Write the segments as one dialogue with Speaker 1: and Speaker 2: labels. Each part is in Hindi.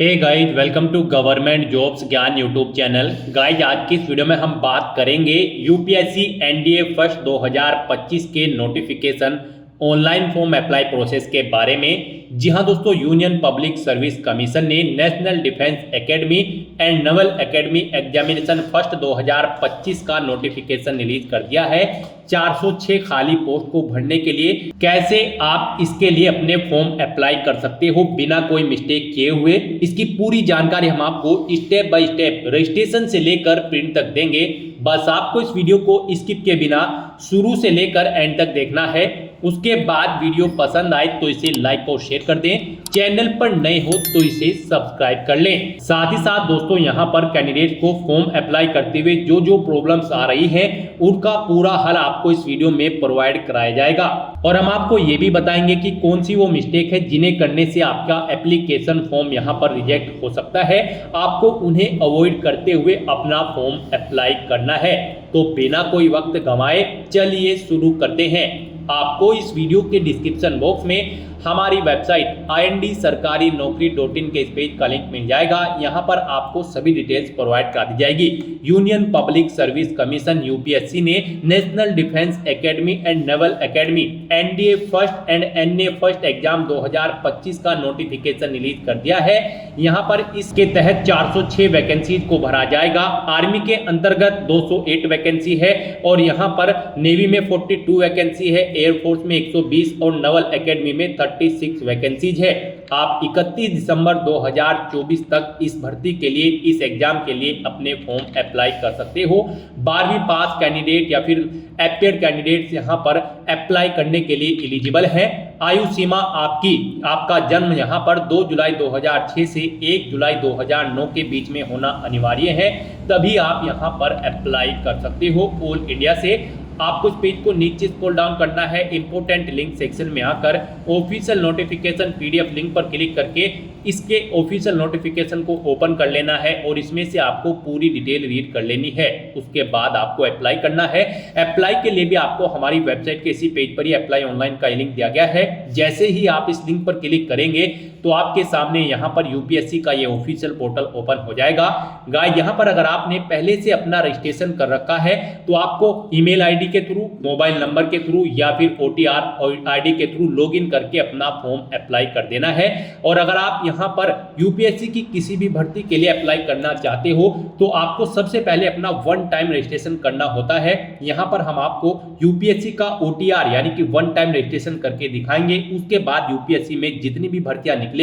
Speaker 1: Hey guys, welcome to government jobs Gyan YouTube channel. Guys, आज की इस वीडियो में हम बात करेंगे यूपीएससी एनडीए फर्स्ट 2025 के notification online form apply process के बारे में। जी हां दोस्तों, यूनियन पब्लिक सर्विस कमीशन ने National Defence Academy and Naval academy examination first 2025 का नोटिफिकेशन रिलीज कर दिया है। 406 खाली पोस्ट को भरने के लिए कैसे आप इसके लिए अपने फॉर्म अप्लाई कर सकते हो बिना कोई मिस्टेक किए हुए, इसकी पूरी जानकारी हम आपको स्टेप बाय स्टेप रजिस्ट्रेशन से लेकर प्रिंट तक देंगे। बस आपको इस वीडियो को स्किप के बिना शुरू से लेकर एंड तक देखना है। उसके बाद वीडियो पसंद आए तो इसे लाइक और शेयर कर दें, चैनल पर नए हो तो इसे सब्सक्राइब कर लें। साथ ही साथ दोस्तों, यहां पर कैंडिडेट को फॉर्म अप्लाई करते हुए जो जो प्रॉब्लम्स आ रही है उनका पूरा हल आपको इस वीडियो में प्रोवाइड कराया जाएगा। और हम आपको ये भी बताएंगे कि कौन सी वो मिस्टेक है जिन्हें करने से आपका एप्लीकेशन फॉर्म यहां पर रिजेक्ट हो सकता है। आपको उन्हें अवॉइड करते हुए अपना फॉर्म अप्लाई करना है। तो बिना कोई वक्त गंवाए चलिए शुरू करते हैं। आपको इस वीडियो के डिस्क्रिप्शन बॉक्स में हमारी वेबसाइट IND-sarkari-naukri.in के इस पेज का लिंक मिल जाएगा। यहां पर आपको सभी डिटेल्स प्रोवाइड करा दी जाएगी। Union Public Service Commission UPSC ने National Defence Academy and Naval Academy NDA first and NA first exam 2025 का नोटिफिकेशन रिलीज कर दिया है। यहां पर इसके तहत 406 वैकेंसीज को भरा जाएगा। आर्मी के अंतर्गत 208 वैकेंसी है और यहां पर नेवी में 42 वैकेंसी है, एयरफोर्स में 120 और नेवल एकेडमी में 36 वैकेंसीज है। आप 31 दिसंबर 2024 तक इस भर्ती के लिए, इस एग्जाम के लिए अपने फॉर्म अप्लाई कर सकते हो। 12वीं पास कैंडिडेट या फिर एपियर्ड कैंडिडेट्स यहां पर अप्लाई करने के लिए एलिजिबल है। आयु सीमा आपका जन्म यहां पर 2 जुलाई 2006 से 1 जुलाई 2009 के बीच में होना अनिवार्य है, तभी आप यहां पर अप्लाई कर सकते हो ऑल इंडिया से। आपको इस पेज को नीचे स्क्रॉल डाउन करना है। इंपोर्टेंट लिंक सेक्शन में आकर ऑफिशियल नोटिफिकेशन पीडीएफ लिंक पर क्लिक करके इसके ऑफिशियल नोटिफिकेशन को ओपन कर लेना है और इसमें से आपको पूरी डिटेल रीड कर लेनी है। उसके बाद आपको अप्लाई करना है। अप्लाई के लिए भी आपको हमारी वेबसाइट के इसी पेज पर ही अप्लाई ऑनलाइन का लिंक दिया गया है। जैसे ही आप इस लिंक पर क्लिक करेंगे तो आपके सामने यहाँ पर यूपीएससी का ये ऑफिशियल पोर्टल ओपन हो जाएगा। गाइस, यहाँ पर अगर आपने पहले से अपना रजिस्ट्रेशन कर रखा है तो आपको ईमेल आईडी के थ्रू, मोबाइल नंबर के थ्रू या फिर ओटीआर आईडी के थ्रू लॉगिन करके अपना फॉर्म अप्लाई कर देना है। और अगर आप यहाँ पर यूपीएससी की किसी भी भर्ती के लिए अप्लाई करना चाहते हो तो आपको सबसे पहले अपना वन टाइम रजिस्ट्रेशन करना होता है। यहाँ पर हम आपको यूपीएससी का ओटीआर यानी कि वन टाइम रजिस्ट्रेशन करके दिखाएंगे। उसके बाद यूपीएससी में जितनी भी भर्तियां निकलेगी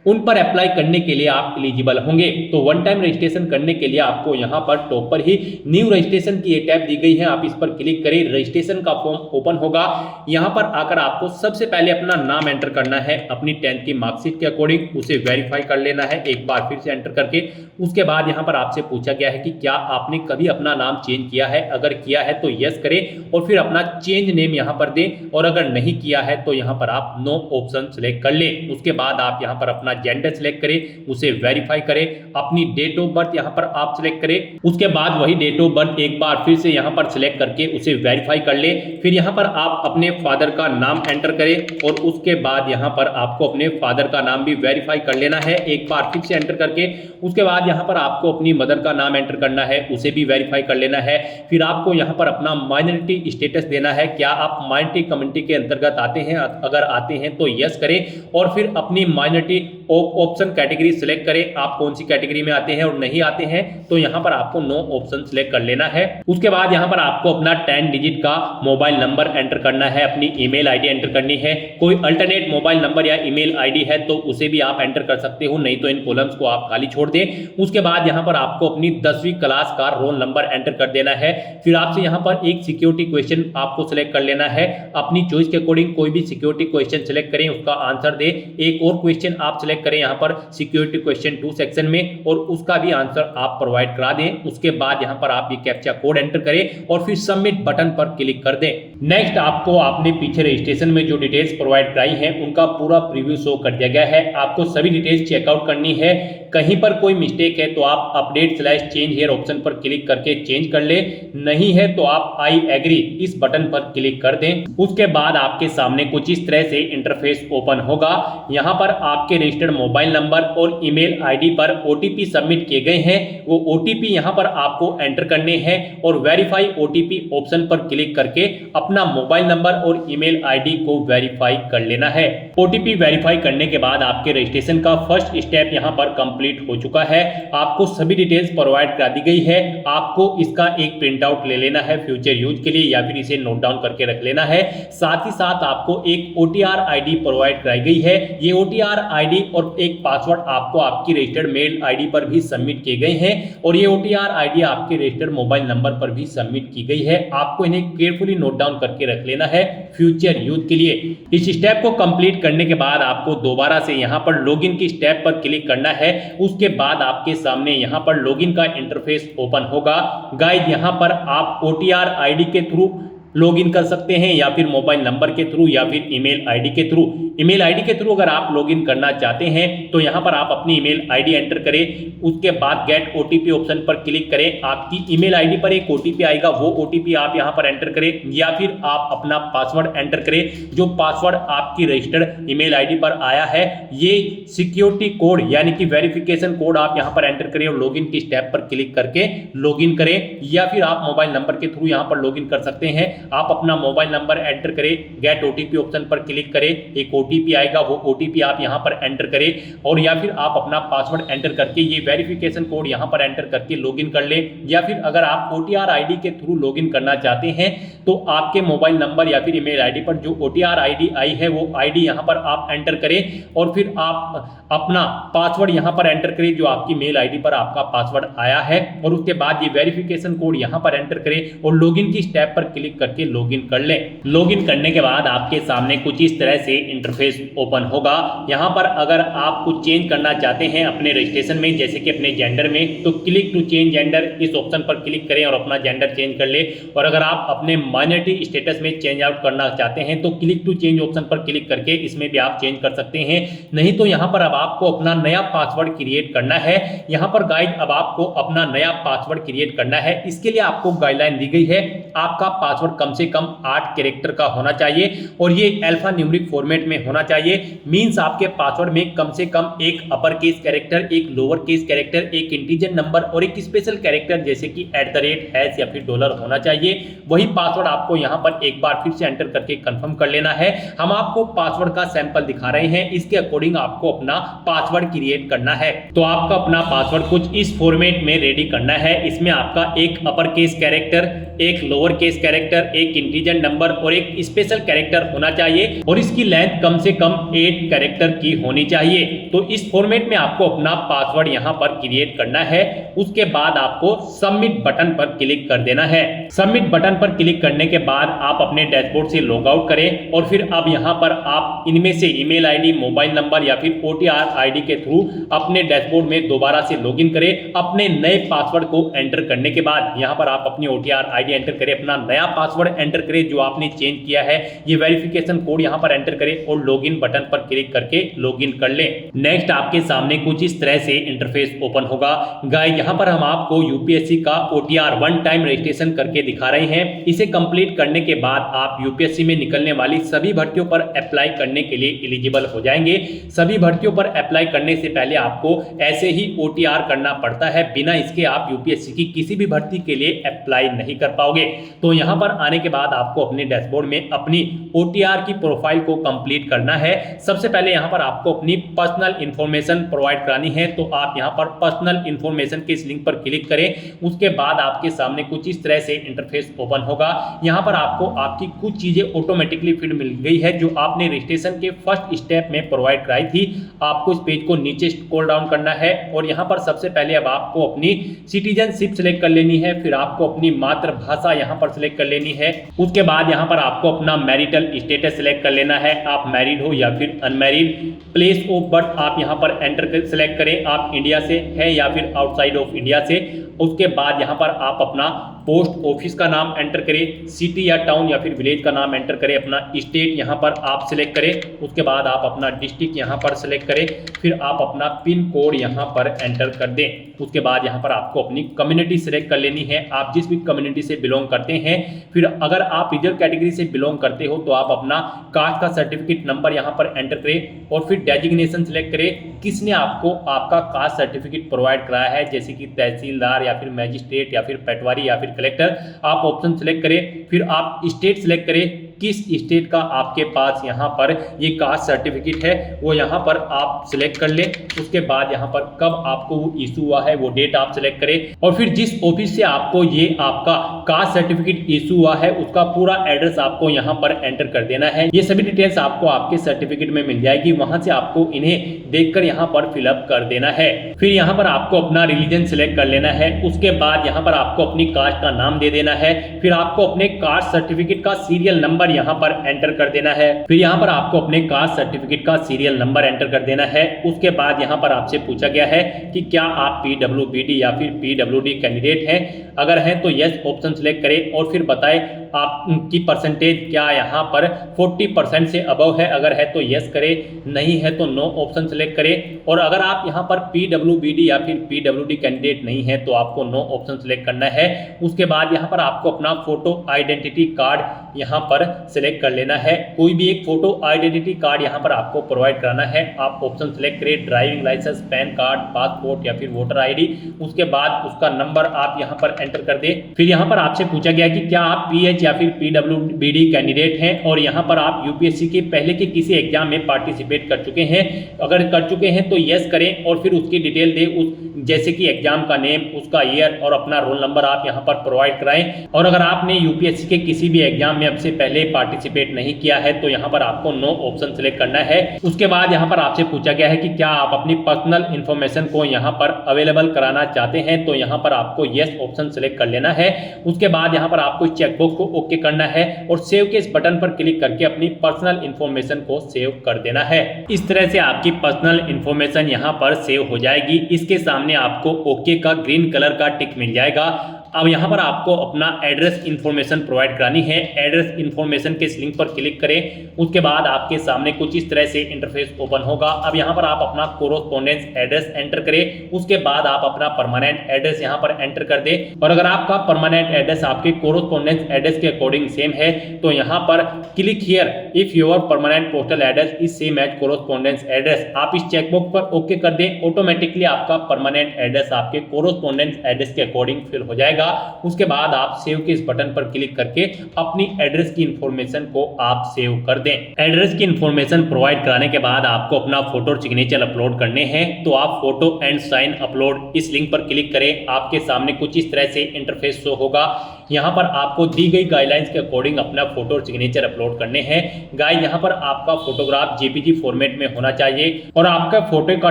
Speaker 1: उन पर अप्लाई करने के लिए आप एलिजिबल होंगे। तो वन टाइम रजिस्ट्रेशन करने के लिए आपको यहाँ पर टॉप पर ही न्यू रजिस्ट्रेशन की टैब दी गई है, आप इस पर क्लिक करें। रजिस्ट्रेशन का फॉर्म ओपन होगा। यहाँ पर आकर आपको सबसे पहले अपना नाम एंटर करना है, अपनी 10th की मार्कशीट के अकॉर्डिंग उसे वेरीफाई कर लेना है एक बार फिर से एंटर करके। उसके बाद यहाँ पर आपसे पूछा गया है कि क्या आपने कभी अपना नाम चेंज किया है। अगर किया है तो यस करें और फिर अपना चेंज नेम यहाँ पर दें, और अगर नहीं किया है तो यहाँ पर आप नो ऑप्शन सेलेक्ट कर लें। उसके बाद आप यहाँ पर अपना जेंडर सेलेक्ट करें, उसे वेरीफाई करें। अपनी डेट ऑफ बर्थ यहाँ पर आप सिलेक्ट करें। उसके बाद वही डेट ऑफ बर्थ एक बार फिर से यहाँ पर सिलेक्ट करके उसे वेरीफाई कर ले। फिर यहाँ पर आप अपने फादर का नाम एंटर करें और उसके बाद यहाँ पर आपको अपने फादर का नाम भी वेरीफाई कर लेना है एक बार फिर से एंटर करके। उसके बाद यहाँ पर आपको अपनी मदर का नाम एंटर करना है, उसे भी वेरीफाई कर लेना है। फिर आपको यहाँ पर अपना माइनॉरिटी स्टेटस देना है, क्या आप माइनॉरिटी कम्युनिटी के अंतर्गत आते हैं। अगर आते हैं तो यस करें और फिर अपनी माइनॉरिटी ऑप्शन कैटेगरी सिलेक्ट करें, आप कौन सी कैटेगरी में आते हैं। और नहीं आते हैं तो यहाँ पर आपको नो ऑप्शन सिलेक्ट कर लेना है। उसके बाद यहाँ पर आपको अपना 10 डिजिट का मोबाइल नंबर एंटर करना है, अपनी ईमेल आईडी एंटर करनी है। कोई अल्टरनेट मोबाइल नंबर या ईमेल आईडी है तो उसे भी आप एंटर कर सकते हो, नहीं तो इन कॉलम्स को आप खाली छोड़ दें। उसके बाद यहाँ पर आपको अपनी 10वीं क्लास का रोल नंबर एंटर कर देना है। फिर आपसे यहाँ पर एक सिक्योरिटी क्वेश्चन आपको सिलेक्ट कर लेना है। अपनी चॉइस के अकॉर्डिंग कोई भी सिक्योरिटी क्वेश्चन सिलेक्ट करें, उसका आंसर दे। एक और क्वेश्चन आप सिलेक्ट करें यहाँ पर सिक्योरिटी क्वेश्चन 2 सेक्शन में, और उसका भी आंसर आप प्रोवाइड करा दें। उसके बाद यहाँ पर आप ये कैप्चा कोड एंटर करें और फिर सबमिट बटन पर क्लिक कर दें। नेक्स्ट आपको आपने पीछे रजिस्ट्रेशन में जो डिटेल्स प्रोवाइड कराई हैं उनका पूरा प्रीव्यू शो कर दिया गया है। आपको सभी डिटेल्स चेकआउट करनी है। कहीं पर कोई मिस्टेक है तो आप अपडेट/चेंज हियर ऑप्शन पर क्लिक करके चेंज कर ले, नहीं है तो आप आई एग्री इस बटन पर क्लिक कर दें। उसके बाद आपके सामने कुछ इस तरह से इंटरफेस ओपन होगा। यहाँ पर आपके रजिस्टर्ड रजिस्टर्ड मोबाइल नंबर और ईमेल आईडी पर ओटीपी सबमिट किए गए हैं वो ओटीपी यहां पर आपको एंटर करने हैं और वेरीफाई ओटीपी ऑप्शन पर क्लिक करके अपना मोबाइल नंबर और ईमेल आईडी को वेरीफाई कर लेना है। ओटीपी वेरीफाई करने के बाद आपके रजिस्ट्रेशन का फर्स्ट स्टेप यहां पर कंप्लीट हो चुका है। आपको सभी डिटेल्स प्रोवाइड करा दी गई है। आपको इसका एक प्रिंट आउट ले लेना है फ्यूचर यूज के लिए या फिर इसे नोट डाउन करके रख लेना है। साथ ही साथ आपको एक OTR आईडी प्रोवाइड कराई गई है। ये OTR आईडी और एक पासवर्ड आपको आपकी रजिस्टर्ड मेल आईडी पर भी सबमिट किए गए हैं और ये OTR आईडी आपके रजिस्टर्ड मोबाइल नंबर पर भी सबमिट की गई है। आपको इन्हें केयरफुली नोट डाउन करके रख लेना है फ्यूचर यूज के लिए। इस स्टेप को कंप्लीट करने के बाद आपको दोबारा से यहाँ पर लॉगिन की स्टेप पर क्लिक करना है। उसके बाद आपके सामने यहाँ पर लॉगिन का इंटरफेस ओपन होगा। गाइस यहाँ पर आप OTR आईडी के थ्रू लॉगिन कर सकते हैं या फिर मोबाइल नंबर के थ्रू या फिर ईमेल आईडी के थ्रू। ईमेल आईडी के थ्रू अगर आप लॉगिन करना चाहते हैं तो यहां पर आप अपनी ईमेल आईडी एंटर करें। उसके बाद गेट ओटीपी ऑप्शन पर क्लिक करें। आपकी ईमेल आईडी पर एक ओटीपी आएगा, वो ओटीपी आप यहां पर एंटर करें या फिर आप अपना पासवर्ड एंटर करें। जो पासवर्ड आपकी रजिस्टर्ड ईमेल आईडी पर आया है ये सिक्योरिटी कोड यानी कि वेरिफिकेशन कोड आप यहां पर एंटर करें और लॉगिन की स्टेप पर क्लिक करके लॉगिन करें या फिर आप मोबाइल नंबर के थ्रू यहां पर लॉगिन कर सकते हैं। आप अपना मोबाइल नंबर एंटर करें, गेट ओटीपी ऑप्शन पर क्लिक करें, एक ओटीपी आएगा, वो ओटीपी आप यहां पर एंटर करें और या फिर आप अपना पासवर्ड एंटर करके ये वेरिफिकेशन कोड यहां पर एंटर करके लॉगिन कर लें। या फिर अगर आप OTR आईडी के थ्रू लॉगिन करना चाहते हैं तो आपके मोबाइल नंबर या फिर ईमेल आईडी पर जो OTR आईडी आई है वो आईडी यहां पर आप एंटर करें और फिर आप अपना पासवर्ड यहां पर एंटर करें जो आपकी मेल आईडी पर आपका पासवर्ड आया है और उसके बाद ये वेरिफिकेशन कोड यहां पर एंटर करें और लॉगिन की स्टेप पर क्लिक करके लॉगिन कर लें। लॉगिन करने के बाद आपके सामने कुछ इस तरह से इंटरफेस ओपन होगा। यहां पर अगर आप कुछ चेंज करना चाहते हैं अपने रजिस्ट्रेशन में जैसे कि अपने जेंडर में तो क्लिक टू चेंज जेंडर इस ऑप्शन पर क्लिक करें और अपना जेंडर चेंज कर ले। और अगर आप अपने माइनॉरिटी स्टेटस में चेंज आउट करना चाहते हैं तो क्लिक टू चेंज ऑप्शन पर क्लिक करके इसमें भी आप चेंज कर सकते हैं। नहीं तो यहां पर अब आपको अपना नया पासवर्ड क्रिएट करना है। यहां पर गाइड अब आपको अपना नया पासवर्ड क्रिएट करना है। इसके लिए आपको गाइडलाइन दी गई है। आपका पासवर्ड कम से कम 8 कैरेक्टर का होना चाहिए और ये अल्फा न्यूमेरिक फॉर्मेट में होना चाहिए। मींस आपके पासवर्ड में कम से कम एक अपर केस कैरेक्टर, एक लोअर केस कैरेक्टर, एक इंटीजर नंबर और एक स्पेशल कैरेक्टर जैसे कि @ या फिर डॉलर होना चाहिए। वही पासवर्ड आपको यहां पर एक बार फिर से एंटर करके कंफर्म कर लेना है। हम आपको पासवर्ड का सैंपल दिखा रहे हैं, इसके अकॉर्डिंग आपको अपना पासवर्ड क्रिएट करना है। तो आपका अपना पासवर्ड कुछ इस फॉर्मेट में रेडी करना है। इसमें आपका एक अपर केस कैरेक्टर, एक लोअर केस कैरेक्टर, एक इंटीजर नंबर और एक स्पेशल कैरेक्टर होना चाहिए और इसकी लेंथ कम से कम 8 कैरेक्टर की होनी चाहिए। तो इस फॉर्मेट में आपको अपना पासवर्ड यहां पर क्रिएट करना है। उसके बाद आपको सबमिट बटन पर क्लिक कर देना है। सबमिट बटन पर क्लिक करने के बाद आप अपने डैशबोर्ड से लॉग आउट करें और फिर अब यहां पर आप इनमें से ईमेल आईडी, मोबाइल नंबर या फिर OTR आईडी के थ्रू अपने डैशबोर्ड में दोबारा से लॉगिन करें। अपने नए पासवर्ड को एंटर करने के बाद यहां पर आप अपनी OTR आईडी एंटर करें, अपना नया पासवर्ड एंटर करें जो आपने चेंज किया है, ये वेरिफिकेशन कोड यहां पर एंटर करें और लॉगिन बटन पर क्लिक करके लॉगिन कर लें। नेक्स्ट आपके सामने कुछ इस तरह से इंटरफेस ओपन होगा। गाइस यहां पर हम आपको UPSC का OTR वन टाइम रजिस्ट्रेशन करके दिखा रहे हैं। इसे कंप्लीट करने के बाद आप UPSC में निकलने वाली सभी भर्तियों पर अप्लाई करने के लिए एलिजिबल हो जाएंगे। सभी भर्तियों पर अप्लाई करने से पहले आपको ऐसे ही OTR करना पड़ता है, बिना इसके आप UPSC की किसी भी भर्ती के लिए अप्लाई नहीं कर पाओगे। तो यहां पर आने के बाद आपको अपने डैशबोर्ड में अपनी OTR की प्रोफाइल को कंप्लीट करना है। सबसे पहले यहां पर आपको अपनी पर्सनल इंफॉर्मेशन प्रोवाइड करानी है। तो आप यहां पर पर्सनल इंफॉर्मेशन के इस लिंक पर क्लिक करें। उसके बाद आपके सामने कुछ इस तरह से इंटरफेस ओपन होगा। यहां पर आपको आपकी कुछ चीजें ऑटोमेटिकली फिल मिल गई है जो आपने रजिस्ट्रेशन के फर्स्ट स्टेप में प्रोवाइड कराई थी। आपको इस पेज को नीचे स्क्रॉल डाउन करना है और यहां पर सबसे पहले अब आपको अपनी सिटीजनशिप सेलेक्ट कर लेनी है। फिर आपको अपनी मातृभाषा यहां पर सिलेक्ट कर लेनी है। उसके बाद यहां पर आपको अपना मैरिटल स्टेटस सिलेक्ट कर लेना है, आप मैरिड हो या फिर अनमैरिड। प्लेस ऑफ बर्थ आप यहां पर एंटर सेलेक्ट करें, आप इंडिया से है या फिर आउटसाइड ऑफ इंडिया से। उसके बाद यहाँ पर आप अपना पोस्ट ऑफिस का नाम एंटर करें, सिटी या टाउन या फिर विलेज का नाम एंटर करें, अपना स्टेट यहाँ पर आप सिलेक्ट करें, उसके बाद आप अपना डिस्ट्रिक्ट यहाँ पर सिलेक्ट करें, फिर आप अपना पिन कोड यहाँ पर एंटर कर दें। उसके बाद यहाँ पर आपको अपनी कम्युनिटी सिलेक्ट कर लेनी है, आप जिस भी कम्युनिटी से बिलोंग करते हैं। फिर अगर आप रिजर्व कैटेगरी से बिलोंग करते हो तो आप अपना कास्ट का सर्टिफिकेट नंबर यहाँ पर एंटर करें और फिर डेजिग्नेशन सिलेक्ट करें, किसने आपको आपका कास्ट सर्टिफिकेट प्रोवाइड कराया है, जैसे कि तहसीलदार या फिर मैजिस्ट्रेट या फिर पटवारी या फिर कलेक्टर। आप ऑप्शन सिलेक्ट करें, फिर आप स्टेट सिलेक्ट करें, किस स्टेट का आपके पास यहाँ पर ये कास्ट सर्टिफिकेट है वो यहाँ पर आप सिलेक्ट कर लें। उसके बाद यहाँ पर कब आपको वो इशू हुआ है वो डेट आप सिलेक्ट करें और फिर जिस ऑफिस से आपको ये आपका कास्ट सर्टिफिकेट इशू हुआ है उसका पूरा एड्रेस आपको यहाँ पर एंटर कर देना है। ये सभी डिटेल्स आपको आपके सर्टिफिकेट में मिल जाएगी, वहां से आपको इन्हें देखकर यहाँ पर फिलअप कर देना है। फिर यहाँ पर आपको अपना रिलीजन सिलेक्ट कर लेना है, उसके बाद यहाँ पर आपको अपनी कास्ट का नाम दे देना है, फिर आपको अपने कास्ट सर्टिफिकेट का सीरियल नंबर यहाँ पर एंटर कर देना है। फिर यहाँ पर आपको अपने कास्ट सर्टिफिकेट का सीरियल नंबर एंटर कर देना है। उसके बाद यहाँ पर आपसे पूछा गया है कि क्या आप पीडब्ल्यूबीडी या फिर पीडब्ल्यूडी कैंडिडेट हैं, अगर हैं तो यस ऑप्शन सिलेक्ट करें और फिर बताएं आपकी परसेंटेज क्या यहाँ पर 40% से अबव है, अगर है तो यस करें, नहीं है तो नो ऑप्शन सिलेक्ट करें। और अगर आप यहाँ पर पीडब्ल्यूबीडी या फिर पीडब्ल्यूडी कैंडिडेट नहीं है तो आपको नो ऑप्शन सिलेक्ट करना है। उसके बाद यहाँ पर आपको अपना फोटो आइडेंटिटी कार्ड यहाँ पर सिलेक्ट कर लेना है, कोई भी एक फोटो आइडेंटिटी कार्ड यहाँ पर आपको प्रोवाइड कराना है। आप ऑप्शन सिलेक्ट करें, driving licence, PAN card, passport या फिर वोटर आईडी। उसके बाद उसका नंबर आप यहाँ पर एंटर कर दें। फिर यहाँ पर आपसे पूछा गया कि क्या आप पीएच या फिर पीडब्ल्यूबीडी कैंडिडेट हैं और यहाँ पर आप यूपीएससी के पहले के किसी एग्जाम में पार्टिसिपेट कर चुके हैं, अगर कर चुके हैं तो यस करें और फिर उसकी डिटेल दें, उस जैसे कि एग्जाम का नेम, उसका ईयर और अपना रोल नंबर आप यहाँ पर प्रोवाइड कराएं। और अगर आपने यूपीएससी के किसी भी एग्जाम में अब से पहले पार्टिसिपेट नहीं किया है तो यहाँ पर आपको नो ऑप्शन सिलेक्ट करना है। उसके बाद यहाँ पर आपसे पूछा गया है कि क्या आप अपनी पर्सनल इंफॉर्मेशन को यहाँ पर अवेलेबल कराना चाहते हैं, तो यहाँ पर आपको यस ऑप्शन सिलेक्ट कर लेना है। उसके बाद यहाँ पर आपको चेकबॉक्स को ओके करना है और सेव के इस बटन पर क्लिक करके अपनी पर्सनल इंफॉर्मेशन को सेव कर देना है। इस तरह से आपकी पर्सनल इंफॉर्मेशन यहाँ पर सेव हो जाएगी। इसके सामने आपको ओके का ग्रीन कलर का टिक मिल जाएगा। अब यहाँ पर आपको अपना एड्रेस इंफॉर्मेशन प्रोवाइड करानी है। एड्रेस इंफॉर्मेशन के इस लिंक पर क्लिक करें, उसके बाद आपके सामने कुछ इस तरह से इंटरफेस ओपन होगा। अब यहाँ पर आप अपना कोरोस्पोंडेंस एड्रेस एंटर करें, उसके बाद आप अपना परमानेंट एड्रेस यहाँ पर एंटर कर दें। और अगर आपका परमानेंट एड्रेस आपके कोरोस्पोंडेंस एड्रेस के अकॉर्डिंग सेम है तो यहाँ पर click here if your permanent postal address is same as correspondence address, आप इस चेकबॉक्स पर ओके कर दें। ऑटोमेटिकली आपका परमानेंट एड्रेस आपके कोरोस्पोंडेंस एड्रेस के अकॉर्डिंग फिल हो जाएगा। उसके बाद आप सेव के इस बटन पर क्लिक करके अपनी एड्रेस की इंफॉर्मेशन को आप सेव कर दें। एड्रेस की इंफॉर्मेशन प्रोवाइड कराने के बाद आपको अपना फोटो और सिग्नेचर अपलोड करने हैं, तो आप फोटो एंड साइन अपलोड इस लिंक पर क्लिक करें। आपके सामने कुछ इस तरह से इंटरफेस शो होगा। यहाँ पर आपको दी गई गाइडलाइंस के अकॉर्डिंग अपना फोटो और सिग्नेचर अपलोड करने हैं। गाइस, यहाँ पर आपका फोटोग्राफ जेपीजी फॉर्मेट में होना चाहिए और आपका फोटो का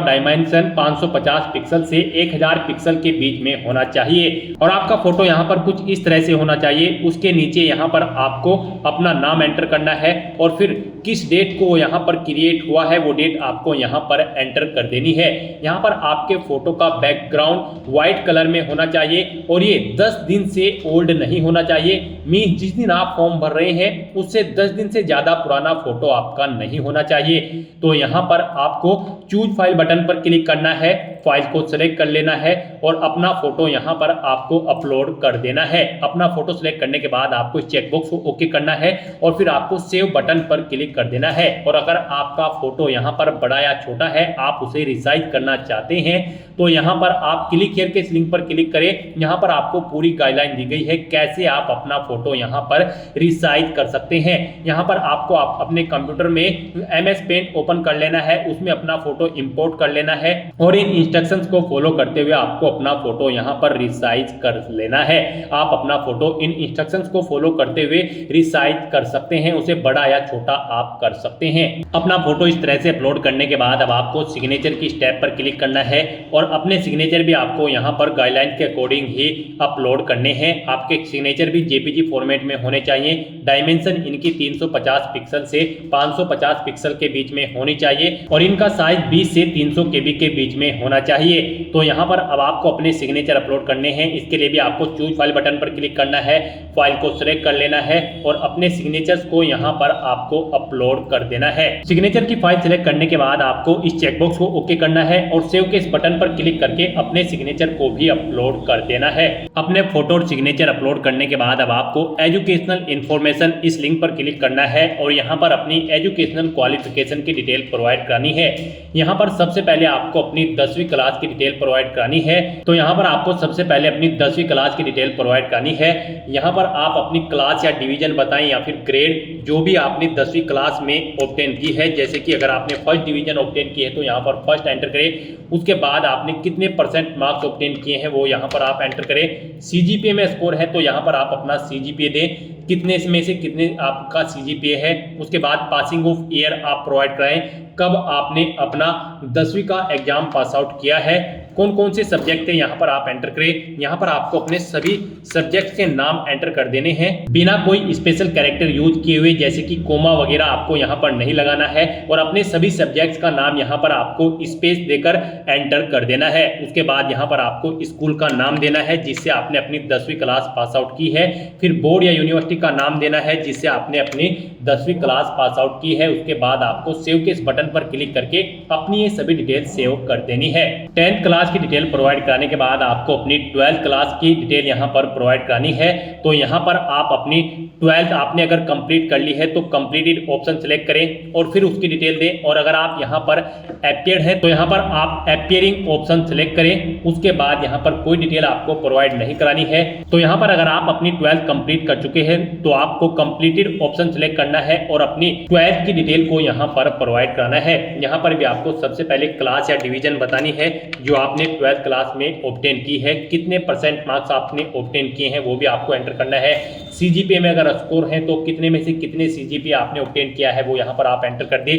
Speaker 1: डायमेंशन 550 पिक्सल से 1000 पिक्सल के बीच में होना चाहिए और आपका फोटो यहाँ पर कुछ इस तरह से होना चाहिए। उसके नीचे यहाँ पर आपको अपना नाम एंटर करना है और फिर किस डेट को यहाँ पर क्रिएट हुआ है वो डेट आपको यहाँ पर एंटर कर देनी है। यहाँ पर आपके फोटो का बैकग्राउंड व्हाइट कलर में होना चाहिए और ये 10 दिन से ओल्ड नहीं होना चाहिए। मींस जिस दिन आप फॉर्म भर रहे हैं उससे 10 दिन से ज्यादा पुराना फोटो आपका नहीं होना चाहिए। तो यहाँ पर आपको चूज फाइल बटन पर क्लिक करना है, फाइल को सिलेक्ट कर लेना है और अपना फोटो यहाँ पर आपको अपलोड कर देना है। अपना फोटो सिलेक्ट करने के बाद आपको चेकबॉक्स को ओके करना है और फिर आपको सेव बटन पर क्लिक कर देना है। और अगर आपका फोटो यहाँ पर बड़ा या छोटा है, आप उसे रिसाइज करना चाहते हैं, तो यहाँ पर आप क्लिक हियर के इस लिंक पर क्लिक करें। यहाँ पर आपको पूरी गाइडलाइन दी गई है कैसे आप अपना फोटो यहाँ पर रिसाइज कर सकते हैं। यहाँ पर आपको अपने कंप्यूटर में MS पेंट ओपन कर लेना है, उसमें अपना फोटो इंपोर्ट कर लेना है और इन इंस्ट्रक्शंस को फॉलो करते हुए आपको अपना फोटो यहाँ पर रिसाइज कर लेना है। आप अपना फोटो इन इंस्ट्रक्शंस को फॉलो करते हुए रिसाइज कर सकते हैं, उसे बड़ा या छोटा आप कर सकते हैं। अपना फोटो इस तरह से अपलोड करने के बाद अब आपको सिग्नेचर की स्टेप पर क्लिक करना है और अपने सिग्नेचर भी आपको यहाँ पर गाइडलाइन के अकॉर्डिंग ही अपलोड करने हैं। आपके सिग्नेचर भी जेपीजी फॉर्मेट में होने चाहिए। डायमेंशन इनकी 350 पिक्सल से 550 पिक्सल के बीच में होनी चाहिए और इनका साइज 20 से 300 KB के बीच में होना चाहिए। तो यहाँ पर अब आपको अपने सिग्नेचर अपलोड करने हैं। इसके लिए भी आपको चूज फाइल बटन पर क्लिक करना है, फाइल को सिलेक्ट कर लेना है और अपने सिग्नेचर्स को यहाँ पर आपको अपलोड कर देना है। सिग्नेचर की फाइल सिलेक्ट करने के बाद आपको इस चेकबॉक्स को ओके करना है और सेव के इस बटन पर क्लिक करके अपने सिग्नेचर को भी अपलोड कर देना है। अपने फोटो और सिग्नेचर अपलोड करने के बाद अब आपको एजुकेशनल इंफॉर्मेशन इस लिंक पर क्लिक करना है और यहाँ पर अपनी एजुकेशनल क्वालिफिकेशन की डिटेल प्रोवाइड करानी है। यहाँ पर सबसे पहले आपको अपनी 10वीं क्लास की डिटेल प्रोवाइड करानी है। तो यहाँ पर आपको सबसे पहले अपनी 10वीं क्लास की डिटेल प्रोवाइड करानी है। यहाँ पर आप अपनी क्लास या डिवीजन बताएं या फिर ग्रेड जो भी आपने 10वीं क्लास में ऑब्टेन की है। जैसे कि अगर आपने फर्स्ट डिवीजन ऑब्टेन की है तो यहाँ पर फर्स्ट एंटर करें। उसके बाद आपने कितने परसेंट मार्क्स ऑब्टेन किए हैं वो यहाँ पर आप एंटर करें। सीजीपीए में स्कोर है तो यहाँ पर आप अपना सीजीपीए दें, कितने में से कितने आपका सीजीपीए है। उसके बाद पासिंग ऑफ ईयर आप प्रोवाइड कराएं, कब आपने अपना 10वीं का एग्जाम पास आउट किया है, कौन कौन से सब्जेक्ट थे यहाँ पर आप एंटर करें। यहाँ पर आपको अपने सभी सब्जेक्ट्स के नाम एंटर कर देने हैं बिना कोई स्पेशल कैरेक्टर यूज किए हुए, जैसे कि कोमा वगैरह आपको यहाँ पर नहीं लगाना है। और अपने सभी सब्जेक्ट्स का नाम यहाँ पर आपको स्पेस देकर एंटर कर देना है। उसके बाद यहाँ पर आपको स्कूल का नाम देना है जिससे आपने अपनी 10वीं क्लास पास आउट की है। फिर बोर्ड या यूनिवर्सिटी का नाम देना है जिससे आपने अपनी 10वीं क्लास पास आउट की है। उसके बाद आपको सेव के इस बटन पर क्लिक करके अपनी ये सभी डिटेल सेव कर देनी है। 10th क्लास की डिटेल प्रोवाइड कराने के बाद आपको अपनी 12th क्लास की डिटेल यहाँ पर प्रोवाइड करानी है। तो यहाँ पर आप अपनी 12th आपने अगर कंप्लीट कर ली है तो कंप्लीटेड ऑप्शन सेलेक्ट करें और फिर उसकी डिटेल दें। और अगर आप यहाँ पर अपीयर्ड है तो यहाँ पर आप अपीयरिंग ऑप्शन सेलेक्ट करें। उसके बाद यहाँ पर कोई डिटेल आपको प्रोवाइड नहीं करानी है। तो यहाँ पर अगर आप अपनी 12th कंप्लीट कर चुके हैं तो आपको कंप्लीटेड ऑप्शन सेलेक्ट करना है और अपनी 12th की डिटेल को यहाँ पर प्रोवाइड कराना है। यहाँ पर भी आपको सबसे पहले क्लास या डिवीजन बतानी है जो आपने 12th क्लास में ऑब्टेन की है, कितने परसेंट मार्क्स आपने ऑब्टेन किए हैं वो भी आपको एंटर करना है। सीजीपीए में अगर स्कोर है तो कितने में से कितने सीजीपीए आपने ऑब्टेन किया है वो यहाँ पर आप एंटर कर दे।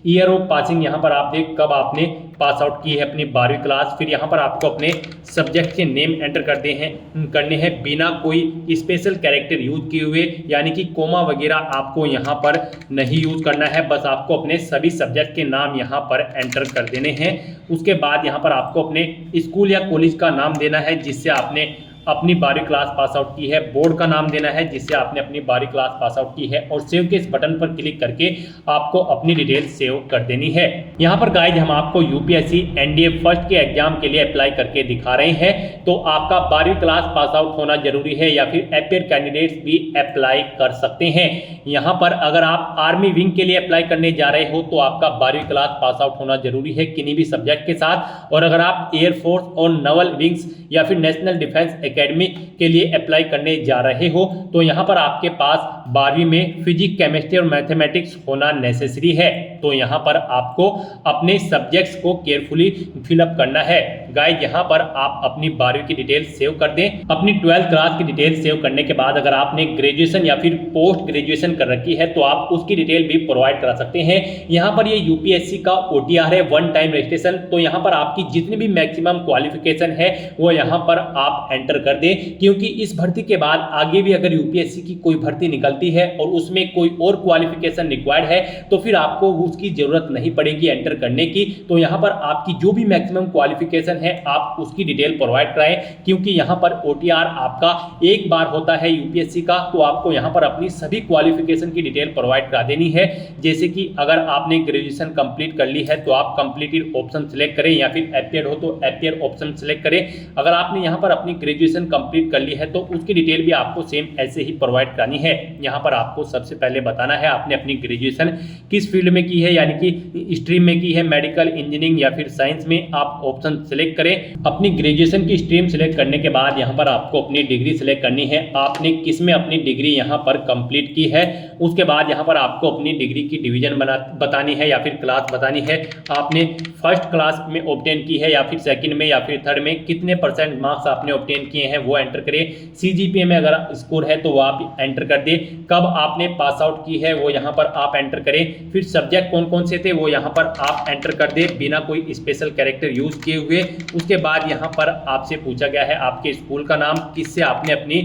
Speaker 1: ईयर ऑफ पासिंग यहाँ पर आप देख कब आपने पास आउट की है अपनी 12वीं क्लास। फिर यहाँ पर आपको अपने सब्जेक्ट के नेम एंटर करने हैं बिना कोई स्पेशल कैरेक्टर यूज किए हुए, यानी कि कोमा वगैरह आपको यहाँ पर नहीं यूज करना है। बस आपको अपने सभी सब्जेक्ट के नाम यहाँ पर एंटर कर देने हैं। उसके बाद यहाँ पर आपको अपने स्कूल या कॉलेज का नाम देना है जिससे आपने अपनी 12वीं क्लास पास आउट की है, बोर्ड का नाम देना है जिससे आपने अपनी 12वीं क्लास पास आउट की है और सेव के इस बटन पर क्लिक करके आपको अपनी डिटेल सेव कर देनी है। यहाँ पर गाइज हम आपको यूपीएससी एनडीए फर्स्ट के एग्जाम के लिए अप्लाई करके दिखा रहे हैं। तो आपका 12वीं क्लास पास आउट होना जरूरी है या फिर अपीयर कैंडिडेट्स भी अप्लाई कर सकते हैं। यहाँ पर अगर आप आर्मी विंग के लिए अप्लाई करने जा रहे हो तो आपका 12वीं क्लास पास आउट होना जरूरी है किन्हीं भी सब्जेक्ट के साथ। और अगर आप एयरफोर्स और नवल विंग्स या फिर नेशनल डिफेंस एकेडमी के लिए अप्लाई करने जा रहे हो तो यहाँ पर आपके पास 12वीं में फिजिक्स, केमिस्ट्री और मैथमेटिक्स होना नेसेसरी है। तो यहाँ पर आपको अपने सब्जेक्ट्स को केयरफुली फिलअप करना है। गाइस यहाँ पर आप अपनी 12वीं की डिटेल सेव कर दें। अपनी 12th क्लास की डिटेल सेव करने के बाद अगर आपने ग्रेजुएशन या फिर पोस्ट ग्रेजुएशन कर रखी है तो आप उसकी डिटेल भी प्रोवाइड करा सकते हैं। यहाँ पर ये यूपीएससी का ओटीआर है, वन टाइम रजिस्ट्रेशन। तो यहाँ पर आपकी जितनी भी मैक्सिमम क्वालिफिकेशन है वो यहाँ पर आप एंटर कर दें, क्योंकि इस भर्ती के बाद आगे भी अगर यूपीएससी की कोई भर्ती निकलती है और उसमें कोई और क्वालिफिकेशन रिक्वायर्ड है तो फिर आपको उसकी जरूरत नहीं पड़ेगी एंटर करने की। तो यहाँ पर आपकी जो भी मैक्सिमम क्वालिफिकेशन है आप उसकी डिटेल प्रोवाइड कराएं, क्योंकि यहाँ पर ओटीआर आपका एक बार होता है यूपीएससी का। तो आपको यहाँ पर अपनी सभी क्वालिफिकेशन की डिटेल प्रोवाइड करा देनी है। जैसे कि अगर आपने ग्रेजुएशन कंप्लीट कर ली है तो आप कंप्लीटेड ऑप्शन सेलेक्ट करें या फिर अपीयर्ड हो तो अपीयर ऑप्शन सेलेक्ट करें। अगर आपने यहाँ पर अपनी ग्रेजुएशन कंप्लीट कर ली है तो उसकी डिटेल भी आपको सेम ऐसे ही प्रोवाइड करानी है। यहाँ पर आपको सबसे पहले बताना है आपने अपनी ग्रेजुएशन किस फील्ड में की है, यानी कि स्ट्रीम में की है, मेडिकल, इंजीनियरिंग या फिर साइंस में। आप ऑप्शन सेलेक्ट करें। अपनी ग्रेजुएशन की स्ट्रीम सेलेक्ट करने के बाद यहाँ पर आपको अपनी डिग्री सेलेक्ट करनी है, आपने किस में अपनी डिग्री यहाँ पर कंप्लीट की है। उसके बाद यहाँ पर आपको अपनी डिग्री की डिवीजन बतानी है या फिर क्लास बतानी है। आपने फर्स्ट क्लास में ऑब्टेन की है या फिर सेकंड में या फिर थर्ड में, कितने परसेंट मार्क्स आपने ऑब्टेन किए किए हैं वो एंटर करें, CGPA में अगर स्कोर है तो वो आप एंटर कर दें, कब आपने पास आउट की है वो यहाँ पर आप एंटर करें, फिर सब्जेक्ट कौन कौन से थे वो यहाँ पर आप एंटर कर दें बिना कोई स्पेशल कैरेक्टर यूज किए हुए। उसके बाद यहाँ पर आपसे पूछा गया है आपके स्कूल का नाम, किससे आपने अपनी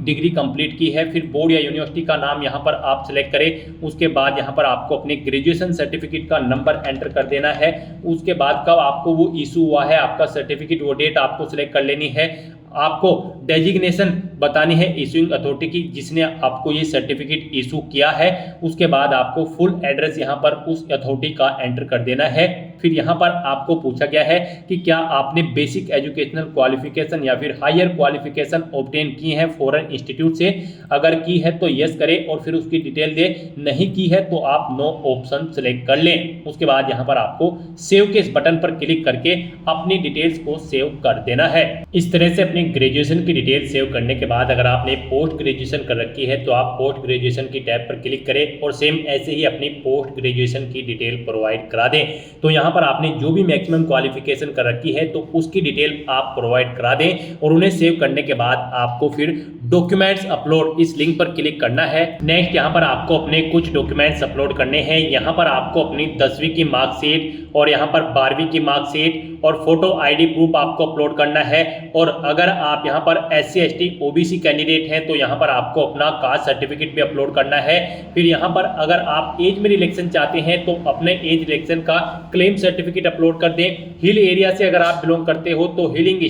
Speaker 1: डिग्री कंप्लीट की है, फिर बोर्ड या यूनिवर्सिटी का नाम यहाँ पर आप सिलेक्ट करें। उसके बाद यहाँ पर आपको अपने ग्रेजुएशन सर्टिफिकेट का नंबर एंटर कर देना है। उसके बाद कब आपको वो इशू हुआ है आपका सर्टिफिकेट, वो डेट आपको सिलेक्ट कर लेनी है। आपको डेजिग्नेशन बतानी है इशूइंग अथॉरिटी की जिसने आपको ये सर्टिफिकेट इशू किया है। उसके बाद आपको फुल एड्रेस यहाँ पर उस अथॉरिटी का एंटर कर देना है। फिर यहाँ पर आपको पूछा गया है कि क्या आपने बेसिक एजुकेशनल क्वालिफिकेशन या फिर हायर क्वालिफिकेशन ऑब्टेन की है फॉरेन इंस्टीट्यूट से, अगर की है तो यस करें और फिर उसकी डिटेल दे, नहीं की है तो आप नो ऑप्शन सेलेक्ट कर लें। उसके बाद यहाँ पर आपको सेव के इस बटन पर क्लिक करके अपनी डिटेल्स को सेव कर देना है। इस तरह से अपनी ग्रेजुएशन की डिटेल सेव करने के बाद अगर आपने पोस्ट ग्रेजुएशन कर रखी है तो आप पोस्ट ग्रेजुएशन की टैब पर क्लिक करें और सेम ऐसे ही अपनी पोस्ट ग्रेजुएशन की डिटेल प्रोवाइड करा दें। तो यहाँ पर आपने जो भी मैक्सिमम क्वालिफिकेशन कर रखी है तो उसकी डिटेल आप प्रोवाइड करा दें और उन्हें सेव करने के बाद आपको फिर डॉक्यूमेंट्स अपलोड इस लिंक पर क्लिक करना है। नेक्स्ट यहाँ पर आपको अपने कुछ डॉक्यूमेंट्स अपलोड करने हैं। यहाँ पर आपको अपनी 10वीं की मार्कशीट और यहाँ पर 12वीं की मार्कशीट और फोटो ID प्रूफ आपको अपलोड करना है। और अगर आप यहाँ पर SC ST OBC कैंडिडेट हैं तो यहाँ पर आपको अपना कास्ट सर्टिफिकेट भी अपलोड करना है। फिर यहाँ पर अगर आप एज में रिलेक्शन चाहते हैं तो अपने एज रिलेक्शन का क्लेम सर्टिफिकेट अपलोड कर दें। हिल एरिया से अगर आप बिलोंग करते हो तो हिलिंग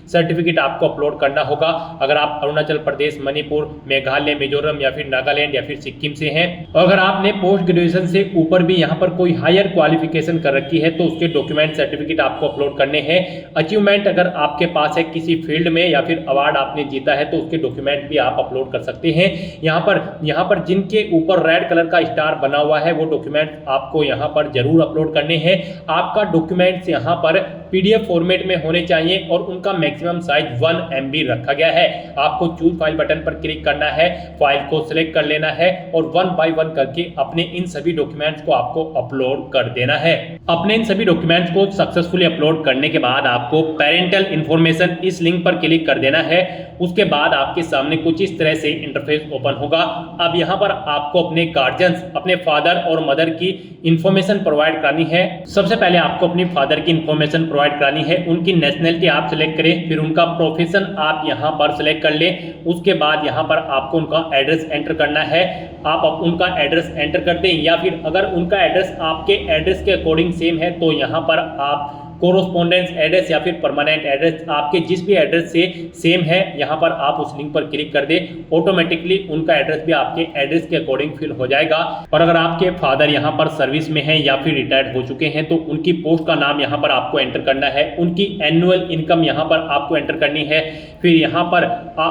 Speaker 1: सर्टिफिकेट आपको अपलोड करना होगा। अगर आप अरुणाचल प्रदेश, मणिपुर, मेघालय, मिजोरम या फिर नागालैंड या फिर सिक्किम से हैं, और अगर आपने पोस्ट ग्रेजुएशन से ऊपर भी यहाँ पर कोई हायर क्वालिफिकेशन कर रखी है तो उसके डॉक्यूमेंट सर्टिफिकेट आपको अपलोड करने हैं। अचीवमेंट अगर आपके पास है किसी फील्ड में या फिर अवार्ड आपने जीता है तो उसके डॉक्यूमेंट भी आप अपलोड कर सकते हैं। यहाँ पर जिनके ऊपर रेड कलर का स्टार बना हुआ है वो डॉक्यूमेंट आपको यहाँ पर जरूर अपलोड करने हैं। आपका डॉक्यूमेंट्स यहाँ पर PDF फॉर्मेट में होने चाहिए और उनका मैक्सिमम साइज 1 MB रखा गया है। आपको चूज फाइल बटन पर क्लिक करना है, फाइल को सिलेक्ट कर लेना है और 1 बाय 1 करके अपने इन सभी डॉक्यूमेंट्स को आपको अपलोड कर देना है। अपने इन सभी डॉक्यूमेंट्स को सक्सेसफुली अपलोड करने के बाद आपको पेरेंटल इंफॉर्मेशन इस लिंक पर क्लिक कर देना है। उसके बाद आपके सामने कुछ इस तरह से इंटरफेस ओपन होगा। अब यहाँ पर आपको अपने गार्जियंस, अपने फादर और मदर की इंफॉर्मेशन प्रोवाइड करानी है। सबसे पहले आपको अपनी फादर की इंफॉर्मेशन प्रोवाइड करानी है। उनकी नेशनलिटी आप सिलेक्ट करें, फिर उनका प्रोफेशन आप यहाँ पर सिलेक्ट कर लें। उसके बाद यहाँ पर आपको उनका एड्रेस एंटर करना है। आप उनका एड्रेस एंटर कर दें या फिर अगर उनका एड्रेस आपके एड्रेस के अकॉर्डिंग सेम है तो यहाँ पर आप कोरोस्पोंडेंस एड्रेस या फिर परमानेंट एड्रेस आपके जिस भी एड्रेस से सेम है यहाँ पर आप उस लिंक पर क्लिक कर दें। ऑटोमेटिकली उनका एड्रेस भी आपके एड्रेस के अकॉर्डिंग फिल हो जाएगा। और अगर आपके फादर यहाँ पर सर्विस में हैं या फिर रिटायर्ड हो चुके हैं तो उनकी पोस्ट का नाम यहाँ पर आपको एंटर करना है। उनकी एनुअल इनकम यहाँ पर आपको एंटर करनी है। फिर यहाँ पर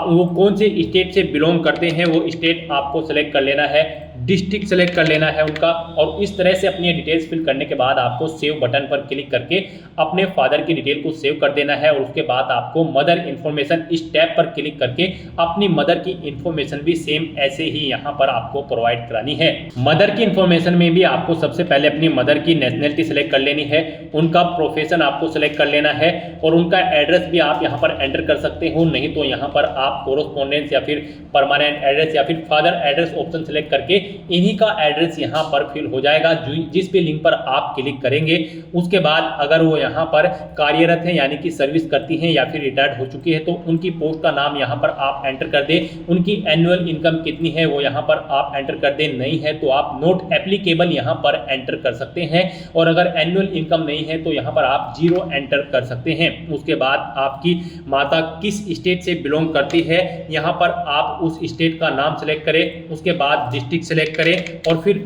Speaker 1: वो कौन से स्टेट से बिलोंग करते हैं वो स्टेट आपको सेलेक्ट कर लेना है, डिस्ट्रिक्ट सेलेक्ट कर लेना है उनका। और इस तरह से अपनी डिटेल्स फिल करने के बाद आपको सेव बटन पर क्लिक करके अपने फादर की डिटेल को सेव कर देना है। और उसके बाद आपको मदर इन्फॉर्मेशन इस टैब पर क्लिक करके अपनी मदर की इन्फॉर्मेशन भी सेम ऐसे ही यहाँ पर आपको प्रोवाइड करानी है। मदर की इन्फॉर्मेशन में भी आपको सबसे पहले अपनी मदर की नेशनलिटी सेलेक्ट कर लेनी है, उनका प्रोफेशन आपको सेलेक्ट कर लेना है और उनका एड्रेस भी आप यहाँ पर एंटर कर सकते हो। नहीं तो यहाँ पर आप कोरोस्पोंडेंस या फिर परमानेंट एड्रेस या फिर फादर एड्रेस ऑप्शन सेलेक्ट करके इन्हीं का एड्रेस यहाँ पर फिल हो जाएगा जिस भी लिंक पर आप क्लिक करेंगे। उसके बाद अगर वो यहाँ पर कार्यरत है यानी कि सर्विस करती हैं या फिर रिटायर्ड हो चुकी है तो उनकी पोस्ट का नाम यहाँ पर आप एंटर कर दें। उनकी एनुअल इनकम कितनी है वो यहाँ पर आप एंटर कर दें, नहीं है तो आप नॉट एप्लीकेबल यहाँ पर एंटर कर सकते हैं। और अगर एनुअल इनकम नहीं है तो यहाँ पर आप 0 एंटर कर सकते हैं। उसके बाद आपकी माता किस स्टेट से बिलोंग करती है यहाँ पर आप उस स्टेट का नाम सेलेक्ट करें। उसके बाद डिस्ट्रिक्ट सेलेक्ट करें और फिर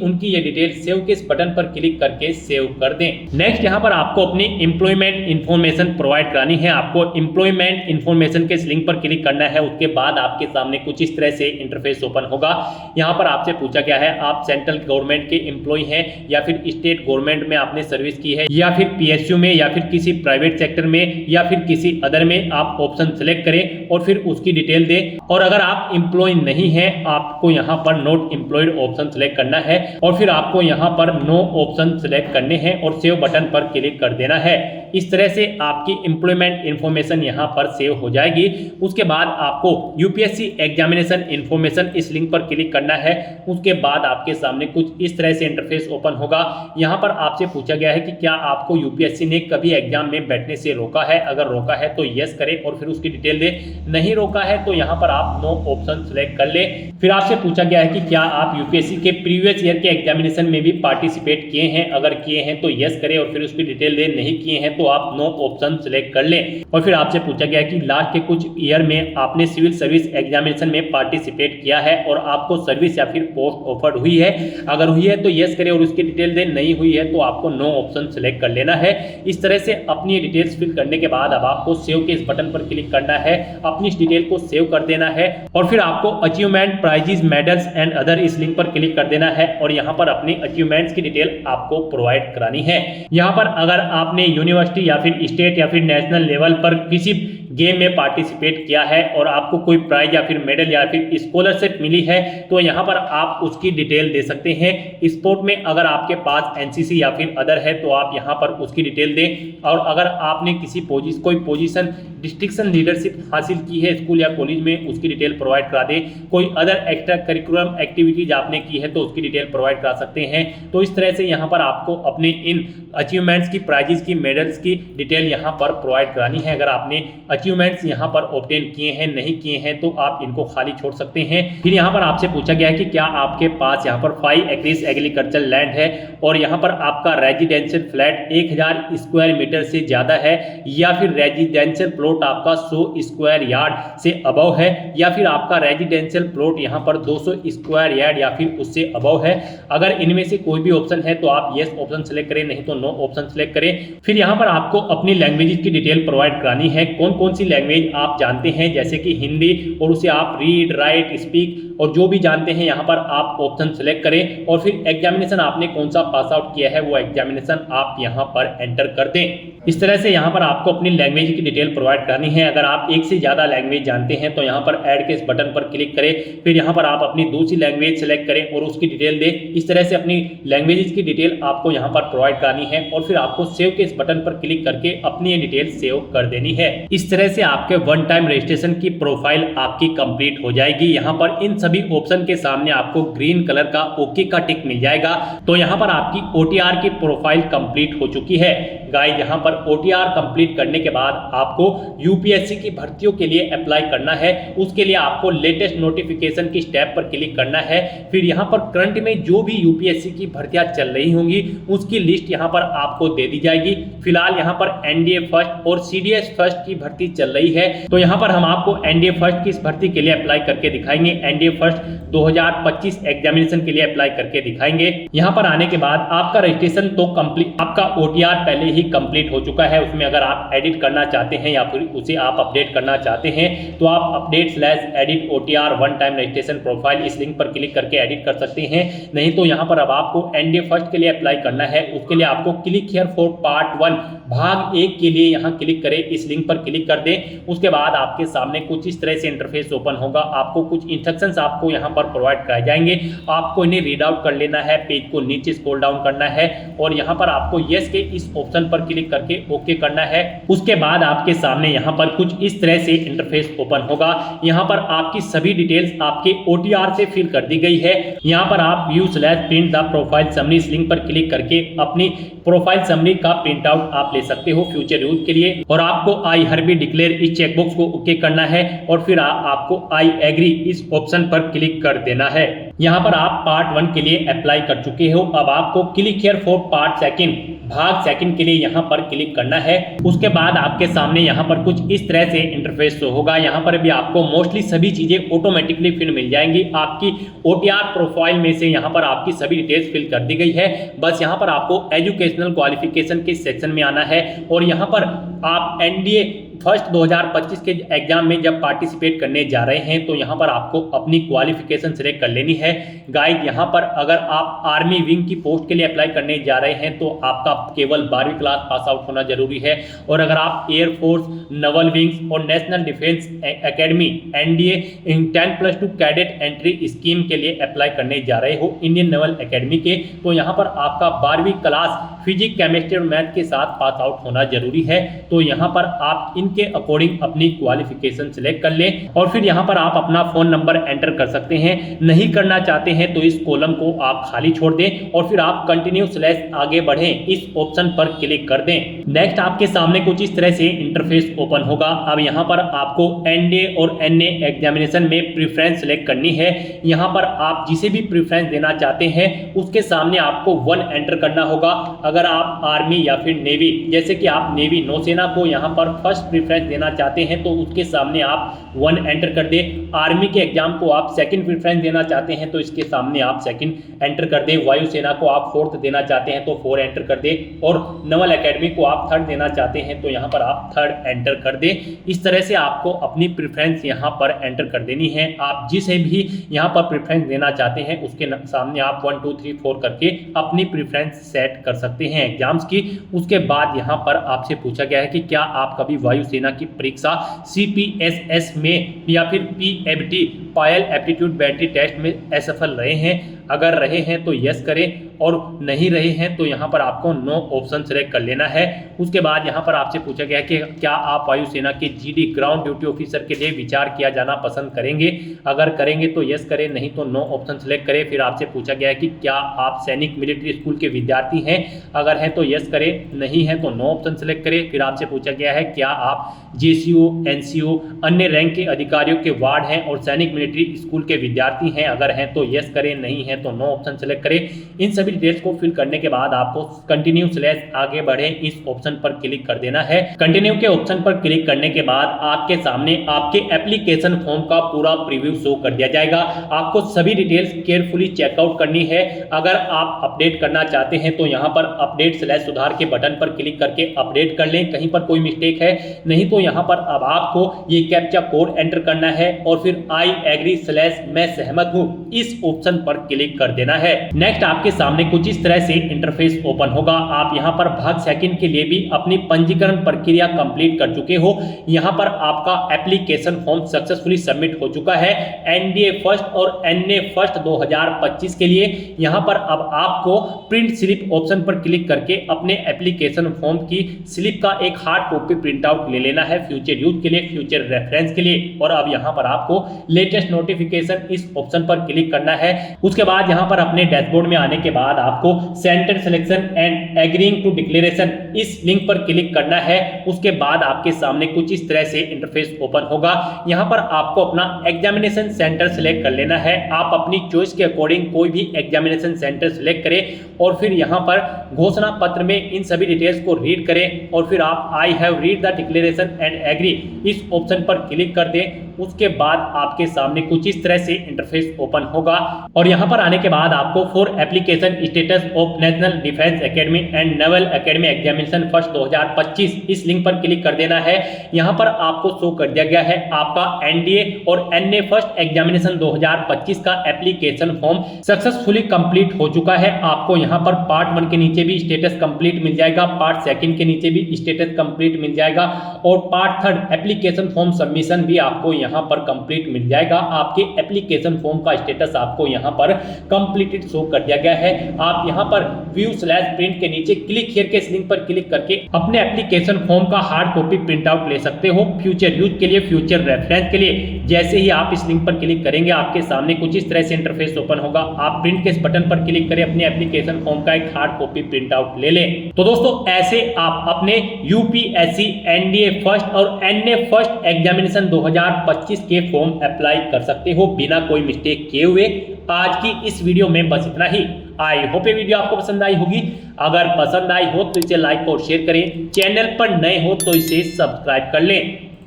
Speaker 1: उनकी ये डिटेल सेव के इस बटन पर क्लिक करके सेव कर दें। नेक्स्ट यहाँ पर आपको अपनी एम्प्लॉयमेंट इन्फॉर्मेशन प्रोवाइड करानी है। आपको एम्प्लॉयमेंट इन्फॉर्मेशन के इस लिंक पर क्लिक करना है। उसके बाद आपके सामने कुछ इस तरह से इंटरफेस ओपन होगा। यहाँ पर आपसे पूछा गया है आप सेंट्रल गवर्नमेंट के एम्प्लॉय हैं या फिर स्टेट गवर्नमेंट में आपने सर्विस की है या फिर PSU में या फिर किसी प्राइवेट सेक्टर में या फिर किसी अदर में, आप ऑप्शन सेलेक्ट करें और फिर उसकी डिटेल दें। और अगर आप एम्प्लॉय नहीं है आपको यहाँ पर नॉट एम्प्लॉयड ऑप्शन सेलेक्ट करना है और फिर आपको यहाँ पर नो ऑप्शन सेलेक्ट करने हैं और सेव बटन पर क्लिक कर देना है। इस तरह से आपकी एम्प्लॉयमेंट इन्फॉर्मेशन यहाँ पर सेव हो जाएगी। उसके बाद आपको यूपीएससी एग्जामिनेशन इन्फॉर्मेशन इस लिंक पर क्लिक करना है। उसके बाद आपके सामने कुछ इस तरह से इंटरफेस ओपन होगा। यहाँ पर आपसे पूछा गया है कि क्या आपको यूपीएससी ने कभी एग्जाम में बैठने से रोका है, अगर रोका है तो यस करें और फिर उसकी डिटेल दे, नहीं रोका है तो यहाँ पर आप नो ऑप्शन सेलेक्ट कर ले। फिर आपसे पूछा गया है कि क्या आप यूपीएससी के प्रीवियस ईयर के एग्जामिनेशन में भी पार्टिसिपेट किए हैं, अगर किए हैं तो यस करें और फिर उसकी डिटेल दे, नहीं किए हैं तो आप नो ऑप्शन सेलेक्ट कर ले। और फिर आपसे पूछा गया है कि लास्ट के कुछ ईयर में आपने सिविल सर्विस एग्जामिनेशन में पार्टिसिपेट किया है और आपको सर्विस या फिर पोस्ट ऑफर्ड हुई है, अगर हुई है तो यस करें और उसकी डिटेल दे, नहीं हुई है तो आपको नो ऑप्शन सेलेक्ट कर लेना है। इस तरह से अपनी डिटेल्स फिल करने के बाद अब आपको सेव के इस बटन पर क्लिक करना है, अपनी इस डिटेल को सेव कर देना है और फिर आपको achievement, prizes, medals and other इस लिंक पर क्लिक कर देना है और यहाँ पर अपनी अचीवमेंट्स की डिटेल आपको प्रोवाइड करानी है। यहाँ पर अगर आपने यूनिवर्सिटी या फिर स्टेट या फिर नेशनल लेवल पर किसी गेम में पार्टिसिपेट किया है और आपको कोई प्राइज या फिर मेडल या फिर स्कॉलरशिप मिली है तो यहाँ पर आप उसकी डिटेल दे सकते हैं। स्पोर्ट में अगर आपके पास एनसीसी या फिर अदर है तो आप यहाँ पर उसकी डिटेल दें और अगर आपने किसी कोई पोजीशन डिस्ट्रिक्शन लीडरशिप हासिल की है स्कूल या कॉलेज में, उसकी डिटेल प्रोवाइड करा दें। कोई अदर एक्स्ट्रा करिकुलम एक्टिविटीज आपने की है तो उसकी डिटेल प्रोवाइड करा सकते हैं। तो इस तरह से यहाँ पर आपको अपने इन अचीवमेंट्स की, प्राइजेस की, मेडल्स की डिटेल यहाँ पर प्रोवाइड करानी है। अगर आपने अचीवमेंट्स यहाँ पर ऑब्टेन किए हैं, नहीं किए हैं तो आप इनको खाली छोड़ सकते हैं। फिर यहाँ पर आपसे पूछा गया है कि क्या आपके पास यहाँ पर 5 एकड़ एग्रीकल्चर लैंड है और यहाँ पर आपका रेजिडेंशियल फ्लैट 1000 स्क्वायर मीटर से ज्यादा है या फिर रेजिडेंशियल प्लॉट आपका 100 स्क्वायर यार्ड से अबव है या फिर आपका रेजिडेंशियल प्लॉट यहाँ पर 200 स्क्वायर यार्ड या फिर उससे अबव है। अगर इनमें से कोई भी ऑप्शन है तो आप यस ऑप्शन सेलेक्ट करें, नहीं तो नो ऑप्शन सेलेक्ट करें। फिर यहाँ पर आपको अपनी लैंग्वेज की डिटेल प्रोवाइड करानी है। कौन कौन सी लैंग्वेज आप जानते हैं, जैसे कि हिंदी, और उसे आप रीड, राइट, स्पीक और जो भी जानते हैं यहाँ पर आप ऑप्शन सेलेक्ट करें और फिर एग्जामिनेशन आपने कौन सा पास आउट किया है वो एग्जामिनेशन आप यहाँ पर एंटर कर दें। इस तरह से यहाँ पर आपको अपनी लैंग्वेज की डिटेल प्रोवाइड करनी है। अगर आप एक से ज़्यादा लैंग्वेज जानते हैं तो यहाँ पर ऐड के इस बटन पर क्लिक करें, फिर यहाँ पर आप अपनी दूसरी लैंग्वेज सेलेक्ट करें और उसकी डिटेल दें। इस तरह से अपनी लैंग्वेज की डिटेल आपको यहाँ पर प्रोवाइड करनी है और फिर आपको सेव के इस बटन पर क्लिक करके अपनी ये डिटेल सेव कर देनी है। इस तरह से आपके वन टाइम रजिस्ट्रेशन की प्रोफाइल आपकी कंप्लीट हो जाएगी। यहाँ पर इन सभी ऑप्शन के सामने आपको ग्रीन कलर का ओके का टिक मिल जाएगा। तो यहाँ पर आपकी ओटीआर की प्रोफाइल कंप्लीट हो चुकी है। गाइस, यहाँ पर ओटीआर कंप्लीट करने के बाद आपको यूपीएससी की भर्तियों के लिए अप्लाई करना है। उसके लिए आपको लेटेस्ट नोटिफिकेशन की स्टेप पर क्लिक करना है। फिर यहाँ पर करंट में जो भी यूपीएससी की भर्तियां चल रही होंगी उसकी लिस्ट यहाँ पर आपको दे दी जाएगी। फिलहाल यहाँ पर एनडीए फर्स्ट और सीडीएस फर्स्ट की भर्ती चल रही है तो यहाँ पर हम आपको एनडीए फर्स्ट की इस भर्ती के लिए अप्लाई करके दिखाएंगे। एनडीए फर्स्ट 2025 एग्जामिनेशन के लिए अप्लाई करके दिखाएंगे। यहाँ पर आने के बाद आपका रजिस्ट्रेशन तो कंप्लीट, आपका ओटीआर पहले ही कंप्लीट हो चुका है। उसमें अगर आप एडिट करना चाहते हैं या फिर उसे आप अपडेट करना चाहते हैं तो आप update edit OTR one time registration profile इस लिंक पर क्लिक करके एडिट कर सकते हैं। नहीं तो यहाँ पर अब आपको एनडीए फर्स्ट के लिए अप्लाई करना है। उसके लिए आपको क्लिक हियर फॉर पार्ट 1 भाग 1 के लिए यहाँ क्लिक करें, इस लिंक पर क्लिक कर दें। उसके बाद आपके सामने कुछ इस तरह से इंटरफेस ओपन होगा। आपको कुछ इंस्ट्रक्शंस आपको यहाँ पर प्रोवाइड कराए जाएंगे, आपको इन्हें रीड आउट कर लेना है। पेज को नीचे स्क्रॉल डाउन करना है और यहाँ पर आपको यस के इस ऑप्शन पर क्लिक करके ओके करना है। उसके बाद आपके सामने यहाँ पर कुछ इस तरह से इंटरफेस ओपन होगा। यहाँ पर आपकी सभी डिटेल्स आपके ओटीआर से फिल कर दी गई है। यहाँ पर आप व्यू/प्रिंट द प्रोफाइल समरी इस लिंक पर क्लिक करके अपनी प्रोफाइल समरी का प्रिंट आउट आप ले सकते हो फ्यूचर यूज के लिए। और आपको आई हरबी डिक्लेयर इस चेकबॉक्स को ओके करना है और फिर आपको आई एग्री इस ऑप्शन पर क्लिक कर देना है। यहाँ पर आप पार्ट 1 के लिए अप्लाई कर चुके हो। अब आपको क्लिक हियर फॉर पार्ट 2 भाग 2 के लिए यहाँ पर क्लिक करना है। उसके बाद आपके सामने यहाँ पर कुछ इस तरह से इंटरफेस होगा। यहाँ पर भी आपको मोस्टली सभी चीजें ऑटोमेटिकली फिल मिल जाएंगी। आपकी ओटीआर प्रोफाइल में से यहाँ पर आपकी सभी डिटेल्स फिल कर दी गई है। बस यहाँ पर आपको एजुकेशनल क्वालिफिकेशन के सेक्शन में आना है और यहाँ पर आप एनडीए फर्स्ट 2025 के एग्जाम में जब पार्टिसिपेट करने जा रहे हैं तो यहाँ पर आपको अपनी क्वालिफिकेशन सिलेक्ट कर लेनी है। गाइड, यहाँ पर अगर आप आर्मी विंग की पोस्ट के लिए अप्लाई करने जा रहे हैं तो आपका केवल 12वीं क्लास पास आउट होना जरूरी है। और अगर आप एयरफोर्स, नवल विंग्स और national Defence academy NDA 10+2 cadet entry scheme के लिए अप्लाई करने जा रहे हो इंडियन नेवल एकेडमी के, तो यहाँ पर आपका 12वीं क्लास फिजिक्स, केमिस्ट्री और मैथ के साथ पास आउट होना जरूरी है। तो यहाँ पर आप इनके अकॉर्डिंग अपनी क्वालिफिकेशन सिलेक्ट कर लें और फिर यहाँ पर आप अपना फोन नंबर एंटर कर सकते हैं। नहीं करना चाहते हैं तो इस कॉलम को आप खाली छोड़ दें और फिर आप कंटिन्यू स्लैश आगे बढ़ें इस ऑप्शन पर क्लिक कर दें। नेक्स्ट आपके सामने कुछ इस तरह से इंटरफेस ओपन होगा। अब यहाँ पर आपको एनडीए और एनए एग्जामिनेशन में प्रेफरेंस सिलेक्ट करनी है। यहाँ पर आप जिसे भी प्रेफरेंस देना चाहते हैं उसके सामने आपको 1 एंटर करना होगा। अगर आप आर्मी या फिर नेवी, जैसे कि आप नेवी नौसेना को यहाँ पर फर्स्ट प्रेफरेंस देना चाहते हैं तो उसके सामने आप 1 एंटर कर दे। आर्मी के एग्जाम को आप सेकंड प्रेफरेंस देना चाहते हैं तो इसके सामने आप सेकंड एंटर कर दे। वायुसेना को आप 4th देना चाहते हैं तो 4 एंटर कर दे और नवल एकेडमी को आप 3rd देना चाहते हैं तो यहाँ पर आप 3rd एंटर कर दे। इस तरह से आपको अपनी प्रेफरेंस यहाँ पर एंटर कर देनी है। आप जिसे भी यहाँ पर प्रेफरेंस देना चाहते हैं उसके सामने आप 1 2 3 4 करके अपनी प्रेफरेंस सेट कर सकते हैं एग्जाम्स की। उसके बाद यहाँ पर आपसे पूछा गया है कि क्या आप कभी वायुसेना की परीक्षा CPSS में या फिर PFD पायल एप्टीट्यूड बैटरी टेस्ट में असफल रहे हैं। अगर रहे हैं तो यस करें और नहीं रहे हैं तो यहाँ पर आपको नो ऑप्शन सेलेक्ट कर लेना है। उसके बाद यहाँ पर आपसे पूछा गया है कि क्या आप वायुसेना के GD ग्राउंड ड्यूटी ऑफिसर के लिए विचार किया जाना पसंद करेंगे। अगर करेंगे तो यस करें, नहीं तो नो ऑप्शन सेलेक्ट करें। फिर आपसे पूछा गया है कि क्या आप सैनिक मिलिट्री स्कूल के विद्यार्थी हैं। अगर हैं तो यस करें, नहीं है तो नो ऑप्शन सेलेक्ट करें। फिर आपसे पूछा गया है क्या आप JCO NCO अन्य रैंक के अधिकारियों के वार्ड हैं और सैनिक मिलिट्री स्कूल के विद्यार्थी हैं। अगर हैं तो यस करें, नहीं है तो नो ऑप्शन सेलेक्ट करें। इन सभी डिटेल्स को फिल करने के बाद आपको कंटिन्यू स्लैश आगे बढ़े इस ऑप्शन पर क्लिक कर देना है। कंटिन्यू के ऑप्शन पर क्लिक करने के बाद आपके सामने आपके एप्लीकेशन फॉर्म का पूरा प्रीव्यू शो कर दिया जाएगा। आपको सभी डिटेल्स केयरफुली चेकआउट करनी है। अगर आप अपडेट करना चाहते हैं तो यहाँ पर अपडेट स्लैश सुधार के बटन पर क्लिक करके अपडेट कर लें, कहीं पर कोई मिस्टेक है। नहीं तो यहाँ पर अब आपको ये कैप्चा कोड एंटर करना है और फिर आई एग्री स्लैश मैं सहमत हूँ इस ऑप्शन पर क्लिक कर देना है। नेक्स्ट आपके सामने कुछ इस तरह से इंटरफेस ओपन होगा। आप यहाँ पर भाग सेकंड के लिए भी अपनी पंजीकरण प्रक्रिया कंप्लीट कर चुके हो। यहाँ पर आपका एप्लीकेशन फॉर्म सक्सेसफुली सबमिट हो चुका है NDA फर्स्ट और NA फर्स्ट 2025 के लिए। यहाँ पर अब आपको प्रिंट स्लिप ऑप्शन पर क्लिक करके अपने एप्लीकेशन फॉर्म की स्लिप का एक हार्ड कॉपी प्रिंट आउट ले लेना है फ्यूचर यूज के लिए, फ्यूचर रेफरेंस के लिए। और अब यहाँ पर आपको लेटेस्ट नोटिफिकेशन इस ऑप्शन पर क्लिक करना है। उसके बाद यहाँ पर अपने डैशबोर्ड में आने के बाद आपको centre selection and agreeing to declaration इस लिंक पर क्लिक करना है। उसके बाद आपके सामने कुछ इस तरह से इंटरफेस ओपन होगा। यहाँ पर आपको अपना एग्जामिनेशन सेंटर सिलेक्ट कर लेना है। आप अपनी चॉइस के अकॉर्डिंग कोई भी एग्जामिनेशन सेंटर सिलेक्ट करें और फिर यहाँ पर घोषणा पत्र में इन सभी डिटेल्स को रीड करें और फिर आप I have read the declaration and agree इस ऑप्शन पर क्लिक कर दें। उसके बाद आपके सामने कुछ इस तरह से इंटरफेस ओपन होगा और यहाँ पर आने के बाद आपको for application status of national Defence Academy and Naval academy examination first 2025 इस लिंक पर क्लिक कर देना है। यहाँ पर आपको शो कर दिया गया है आपका NDA और NA फर्स्ट एग्जामिनेशन 2025 का एप्लीकेशन फॉर्म सक्सेसफुली कंप्लीट हो चुका है। आपको यहाँ पर पार्ट 1 के नीचे भी स्टेटस कंप्लीट मिल जाएगा, पार्ट 2 के नीचे भी स्टेटस कंप्लीट मिल जाएगा और पार्ट 3 एप्लीकेशन फॉर्म सबमिशन भी आपको यहाँ पर कंप्लीट मिल जाएगा। आपके एप्लीकेशन फॉर्म का स्टेटस आपको यहाँ पर कंप्लीटेड शो कर दिया गया है। आप यहाँ पर व्यू स्लैश प्रिंट के नीचे क्लिक हियर के इस लिंक पर क्लिक करके अपने एप्लीकेशन फॉर्म का हार्ड कॉपी प्रिंट आउट ले सकते हो फ्यूचर यूज के लिए, फ्यूचर रेफरेंस के लिए। जैसे ही आप इस लिंक पर क्लिक करेंगे आपके सामने कुछ इस तरह से इंटरफेस ओपन होगा। आप प्रिंट के इस बटन पर क्लिक करें, अपने एप्लीकेशन फॉर्म का एक हार्ड कॉपी प्रिंट आउट ले लें। तो दोस्तों ऐसे आप अपने UPSC NDA फर्स्ट और NA फर्स्ट एग्जामिनेशन 2025 के फॉर्म अप्लाई कर सकते हो बिना कोई मिस्टेक किए हुए। आज की इस वीडियो में बस इतना ही। आई होप ये वीडियो आपको पसंद आई होगी। अगर पसंद आई हो तो इसे लाइक और शेयर करें। चैनल पर नए हो तो इसे सब्सक्राइब कर लें।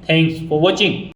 Speaker 1: Thanks for watching.